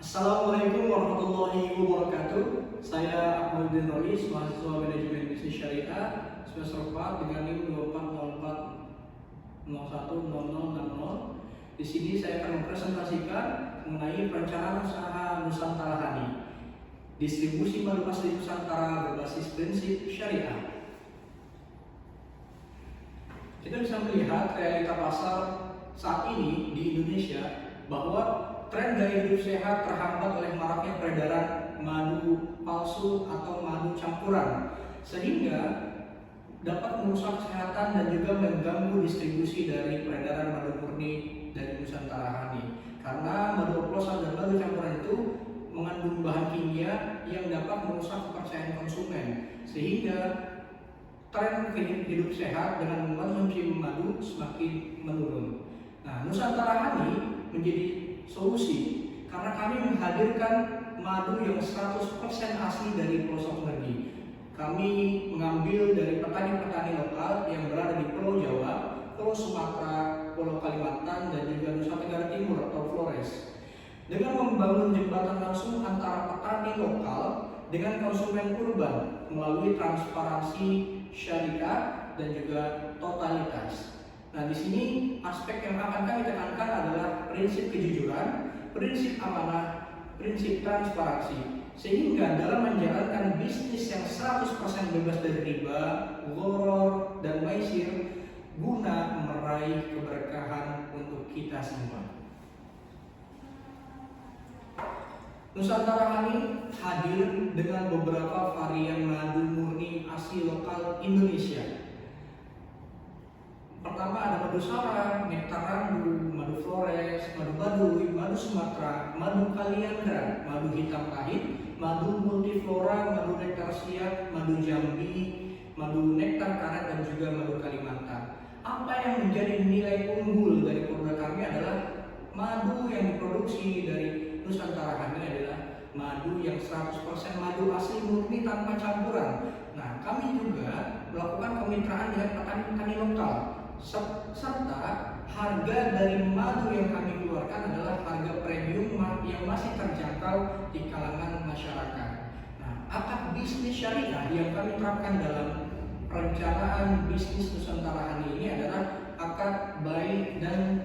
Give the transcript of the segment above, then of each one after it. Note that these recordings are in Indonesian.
Assalamualaikum warahmatullahi wabarakatuh. Saya Ahmadudin Rois, mahasiswa Manajemen Bisnis Syariah semester 4 dengan NIM 2404010060. Di sini saya akan mempresentasikan mengenai perencanaan usaha Nusantara Honey, distribusi madu asli Nusantara berbasis prinsip syariah. Kita bisa melihat realita pasar saat ini di Indonesia bahwa tren gaya hidup sehat terhambat oleh maraknya peredaran madu palsu atau madu campuran, sehingga dapat merusak kesehatan dan juga mengganggu distribusi dari peredaran madu murni dari Nusantara Honey. Karena madu oplosan dan madu campuran itu mengandung bahan kimia yang dapat merusak kepercayaan konsumen, sehingga tren hidup sehat dengan mengkonsumsi madu semakin menurun. Nah, Nusantara Honey menjadi solusi karena kami menghadirkan madu yang 100% asli dari pelosok negeri. Kami mengambil dari petani-petani lokal yang berada di Pulau Jawa, Pulau Sumatera, Pulau Kalimantan, dan juga Nusa Tenggara Timur atau Flores. Dengan membangun jembatan langsung antara petani lokal dengan konsumen urban melalui transparansi syariah dan juga totalitas. Nah, di sini aspek yang akan kami tekankan adalah prinsip kejujuran, prinsip amanah, prinsip transparansi. Sehingga dalam menjalankan bisnis yang 100% bebas dari riba, gharar, dan maisir guna meraih keberkahan untuk kita semua. Nusantara Honey hadir dengan beberapa varian madu murni asli lokal Indonesia. Pertama ada madu Sarang, nektar randu, madu Flores, madu Baduy, madu Sumatera, madu Kaliandra, madu hitam pahit, madu multiflora, madu nektar siak, madu Jambi, madu nektar karet, dan juga madu Kalimantan. Apa yang menjadi nilai unggul dari produk kami adalah madu yang diproduksi dari Nusantara Honey adalah madu yang 100% madu asli murni tanpa campuran. Nah, kami juga melakukan kemitraan dengan petani-petani lokal, serta harga dari madu yang kami keluarkan adalah harga premium yang masih terjangkau di kalangan masyarakat. Nah, akad bisnis syariah yang kami terapkan dalam perencanaan bisnis Nusantara Honey ini adalah akad buy dan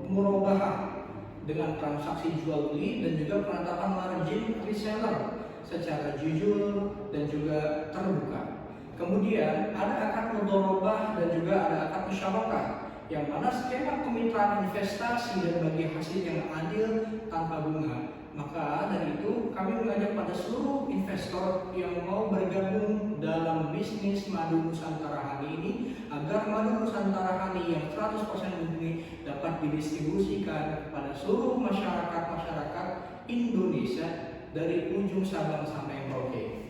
murabahah dengan transaksi jual beli dan juga penetapan margin reseller secara jujur dan juga terbuka. Kemudian ada akad mudharabah dan juga ada akad musyarakah, yang mana skema kemitraan investasi dan bagi hasil yang adil tanpa bunga. Maka dari itu kami mengajak pada seluruh investor yang mau bergabung dalam bisnis madu Nusantara Honey ini agar madu Nusantara Honey yang 100% murni dapat didistribusikan kepada seluruh masyarakat Indonesia dari ujung Sabang sampai Merauke.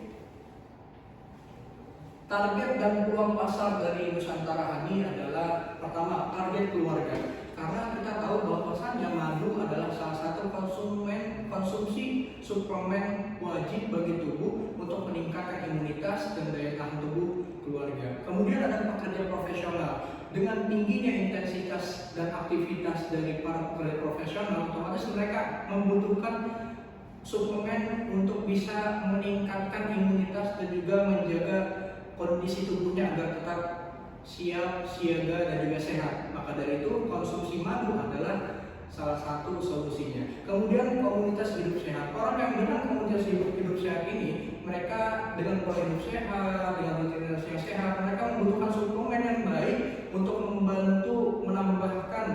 Target dan peluang pasar dari Nusantara Honey adalah pertama target keluarga, karena kita tahu bahwasannya madu adalah salah satu konsumsi suplemen wajib bagi tubuh untuk meningkatkan imunitas dan daya tahan tubuh keluarga. Kemudian ada pekerja profesional. Dengan tingginya intensitas dan aktivitas dari para pekerja profesional, otomatis mereka membutuhkan suplemen untuk bisa meningkatkan imunitas dan juga menjaga kondisi tubuhnya agar tetap siap, siaga, dan juga sehat. Maka dari itu konsumsi madu adalah salah satu solusinya. Kemudian komunitas hidup sehat. Orang yang dengan komunitas hidup sehat ini, mereka dengan pola hidup sehat, dengan rutinitas yang sehat, mereka membutuhkan suplemen yang baik untuk membantu menambahkan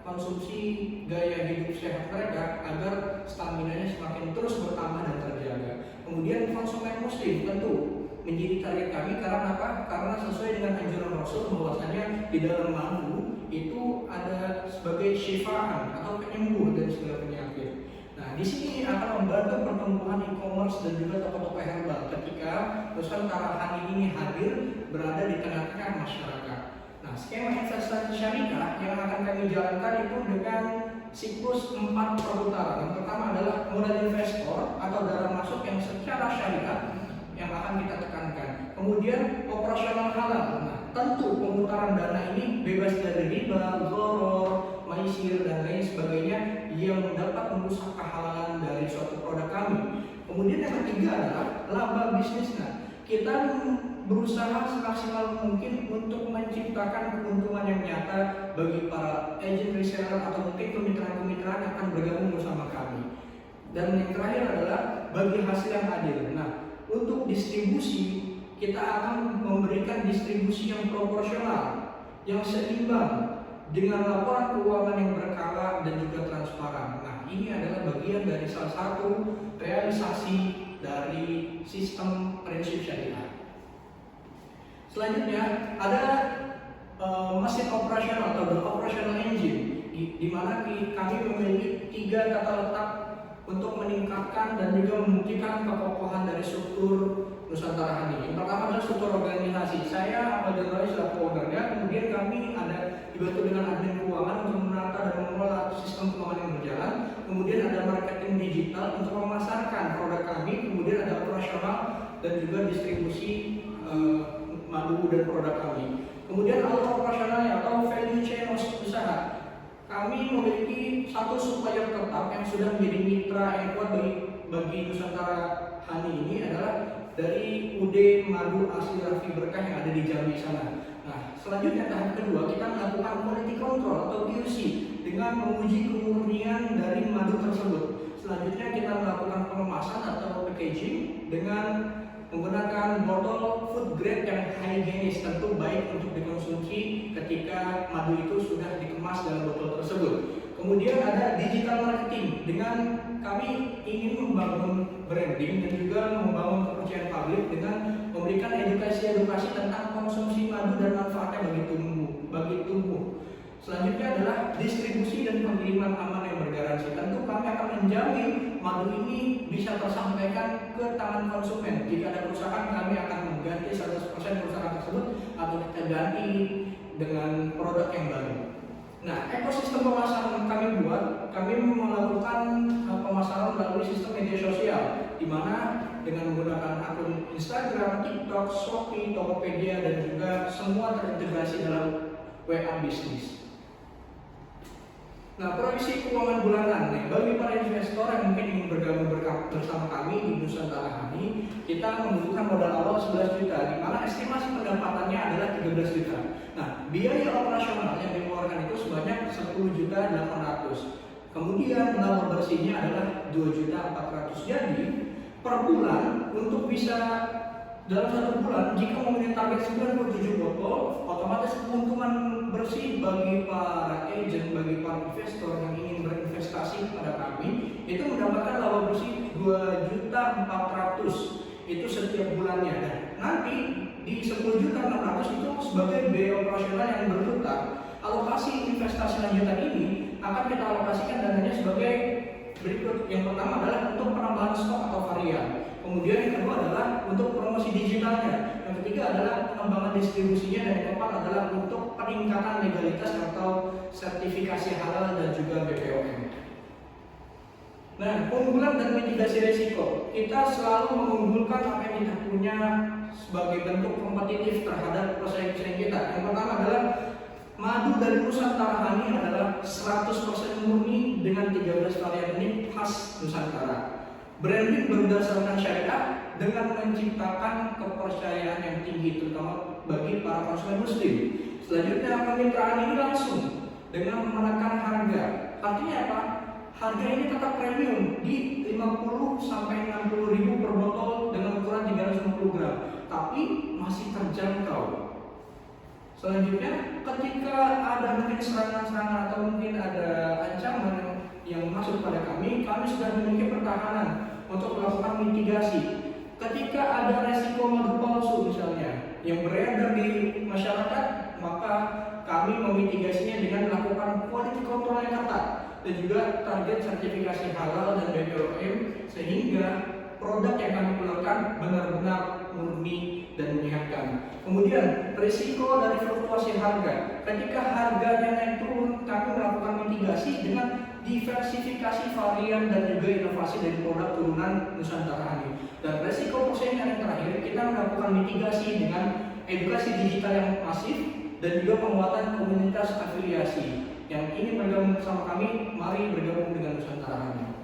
konsumsi gaya hidup sehat mereka agar stamina-nya semakin terus bertambah dan terjaga. Kemudian konsumen muslim tentu menjadi target kami karena apa? Karena sesuai dengan anjuran Rasul bahwasanya di dalam madu itu ada sebagai syifaan atau penyembuh dari segala penyakit. Nah, di sini akan membantu pertumbuhan e-commerce dan juga toko-toko herbal ketika Nusantara Honey ini hadir berada di tengah-tengah masyarakat. Nah, skema investasi syariah yang akan kami jalankan itu dengan siklus 4 perputaran. Yang pertama adalah modal investor atau dana masuk yang secara syariah yang akan kita tekankan. Kemudian operasional halal. Nah, tentu pemutaran dana ini bebas dari riba, gharar, maisir, dan lain sebagainya yang dapat merusak kehalalan Kemudian yang ketiga adalah laba bisnisnya. Kita berusaha semaksimal mungkin untuk menciptakan keuntungan yang nyata bagi para agent reseller atau mungkin kemitraan-kemitraan yang akan bergabung bersama kami. Dan yang terakhir adalah bagi hasil yang adil. Nah, untuk distribusi kita akan memberikan distribusi yang proporsional, yang seimbang dengan laporan keuangan yang berkala dan juga transparan. Nah, ini adalah bagian dari salah satu realisasi dari sistem prinsip syariah. Selanjutnya ada mesin operasional atau the operational engine, di mana kami memiliki 3 tata letak untuk meningkatkan dan juga membuktikan kekokohan dari struktur Nusantara Honey. Yang pertama adalah struktur organisasi. Saya Ahmad Jendral selaku ownernya, kemudian kami ada dibantu dengan admin keuangan untuk menata dan mengelola sistem keuangan yang berjalan. Kemudian ada marketing digital untuk memasarkan produk kami, kemudian ada operasional dan juga distribusi madu dan produk kami. Kemudian alur operasionalnya atau value chain usaha. Kami memiliki satu supplier tetap yang sudah menjadi mitra yang kuat bagi Nusantara Honey ini adalah dari UD Madu Asli Raffi Berkah yang ada di Jambi sana. Nah, selanjutnya tahap kedua kita melakukan quality control atau QC dengan menguji kemurnian dari madu tersebut. Selanjutnya kita melakukan pengemasan atau packaging dengan menggunakan botol food grade yang higienis, tentu baik untuk dikonsumsi ketika madu itu sudah dikemas dalam botol tersebut. Kemudian ada digital marketing, dengan kami ingin membangun branding dan juga membangun kepercayaan publik dengan memberikan edukasi tentang konsumsi madu dan manfaatnya bagi tubuh. Selanjutnya adalah distribusi dan pengiriman aman yang bergaransi. Tentu kami akan menjamin madu ini bisa tersampaikan ke tangan konsumen. Jika ada kerusakan, kami akan mengganti 100% kerusakan tersebut atau kita ganti dengan produk yang baru. Nah, ekosistem pemasaran kami buat, kami melakukan pemasaran melalui sistem media sosial, di mana dengan menggunakan akun Instagram, TikTok, Shopee, Tokopedia, dan juga semua terintegrasi dalam WA bisnis. Nah, proyeksi keuangan bulanan nih, bagi para investor yang mungkin ingin bergabung bersama kami di Nusantara Honey, kita membutuhkan modal awal 11 juta, di mana estimasi pendapatannya adalah 13 juta. Nah, biaya operasional yang dikeluarkan itu sebanyak 10.800.000. Kemudian laba bersihnya adalah 2.400.000. Jadi, per bulan untuk bisa dalam 1 bulan, jika memiliki target 97 botol, otomatis keuntungan bersih bagi para agent, bagi para investor yang ingin berinvestasi kepada kami, itu mendapatkan laba bersih 2.400.000 itu setiap bulannya. Dan nanti di 10.600.000 itu sebagai biaya operasional yang berputar. Alokasi investasi lanjutan ini akan kita alokasikan dananya sebagai berikut. Yang pertama adalah untuk penambahan stok atau varian. Kemudian yang kedua adalah untuk promosi digitalnya. Yang ketiga adalah pengembangan distribusinya, dan yang keempat adalah untuk peningkatan legalitas atau sertifikasi halal dan juga BPOM. Nah, keunggulan dan mitigasi risiko. Kita selalu mengunggulkan apa yang kita punya sebagai bentuk kompetitif terhadap pesaing-pesaing kita. Yang pertama adalah madu dari Nusantara Honey adalah 100% murni dengan 13 varian ini khas Nusantara. Branding berdasarkan syariah dengan menciptakan kepercayaan yang tinggi terutama bagi para konsumen muslim. Selanjutnya, kemitraan ini langsung dengan menekan harga. Artinya apa? Harga ini tetap premium di 50-60 ribu per botol dengan ukuran 350 gram, tapi masih terjangkau. Selanjutnya, ketika ada mungkin serangan-serangan atau mungkin ada ancaman yang masuk pada kami sudah memiliki pertahanan untuk melakukan mitigasi. Ketika ada resiko madu palsu misalnya yang beredar di masyarakat, maka kami memitigasinya dengan melakukan quality control yang ketat dan juga target sertifikasi halal dan BPOM, sehingga produk yang kami keluarkan benar-benar murni dan menyehatkan. Kemudian risiko dari fluktuasi harga. Ketika harganya naik turun, kami melakukan mitigasi dengan diversifikasi varian dan juga inovasi dari produk turunan Nusantara Honey. Dan risiko persaingan yang terakhir, kita melakukan mitigasi dengan edukasi digital yang masif dan juga penguatan komunitas afiliasi. Yang ingin bergabung bersama kami, mari bergabung dengan Nusantara Honey.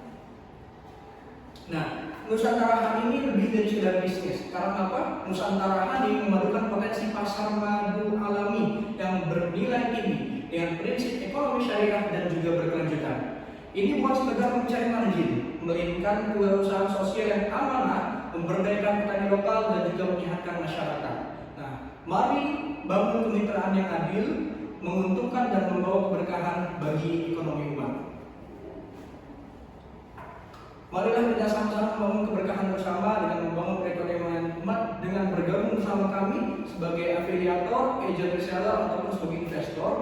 Nah, Nusantara Honey ini lebih dari sekedar bisnis. Karena apa? Nusantara Honey memadukan potensi pasar madu alami yang bernilai tinggi dengan prinsip ekonomi syariah dan juga berkelanjutan. Ini bukan sekedar mencari margin, melainkan kewirausahaan sosial yang amanah, memberdayakan petani lokal dan juga menyehatkan masyarakat. Nah, mari bangun kemitraan yang adil, menguntungkan dan membawa keberkahan bagi ekonomi umat. Marilah kita sama-sama membangun keberkahan bersama dengan membangun perekonomian umat dengan bergabung bersama kami sebagai afiliator, agent reseller ataupun sebagai investor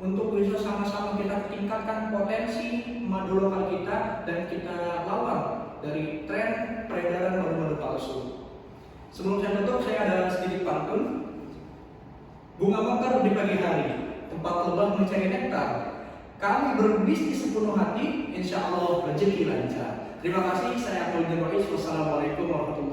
untuk bisa sama-sama kita tingkatkan potensi madu lokal kita dan kita lawan dari tren peredaran madu-madu palsu. Sebelum saya tutup, saya ada sedikit pantun. Bunga mekar di pagi hari, tempat lebah mencari nektar. Kami berbisnis sepenuh hati, insya Allah rezeki lancar. Terima kasih, saya Abdul Ghani. Wassalamualaikum warahmatullahi wabarakatuh.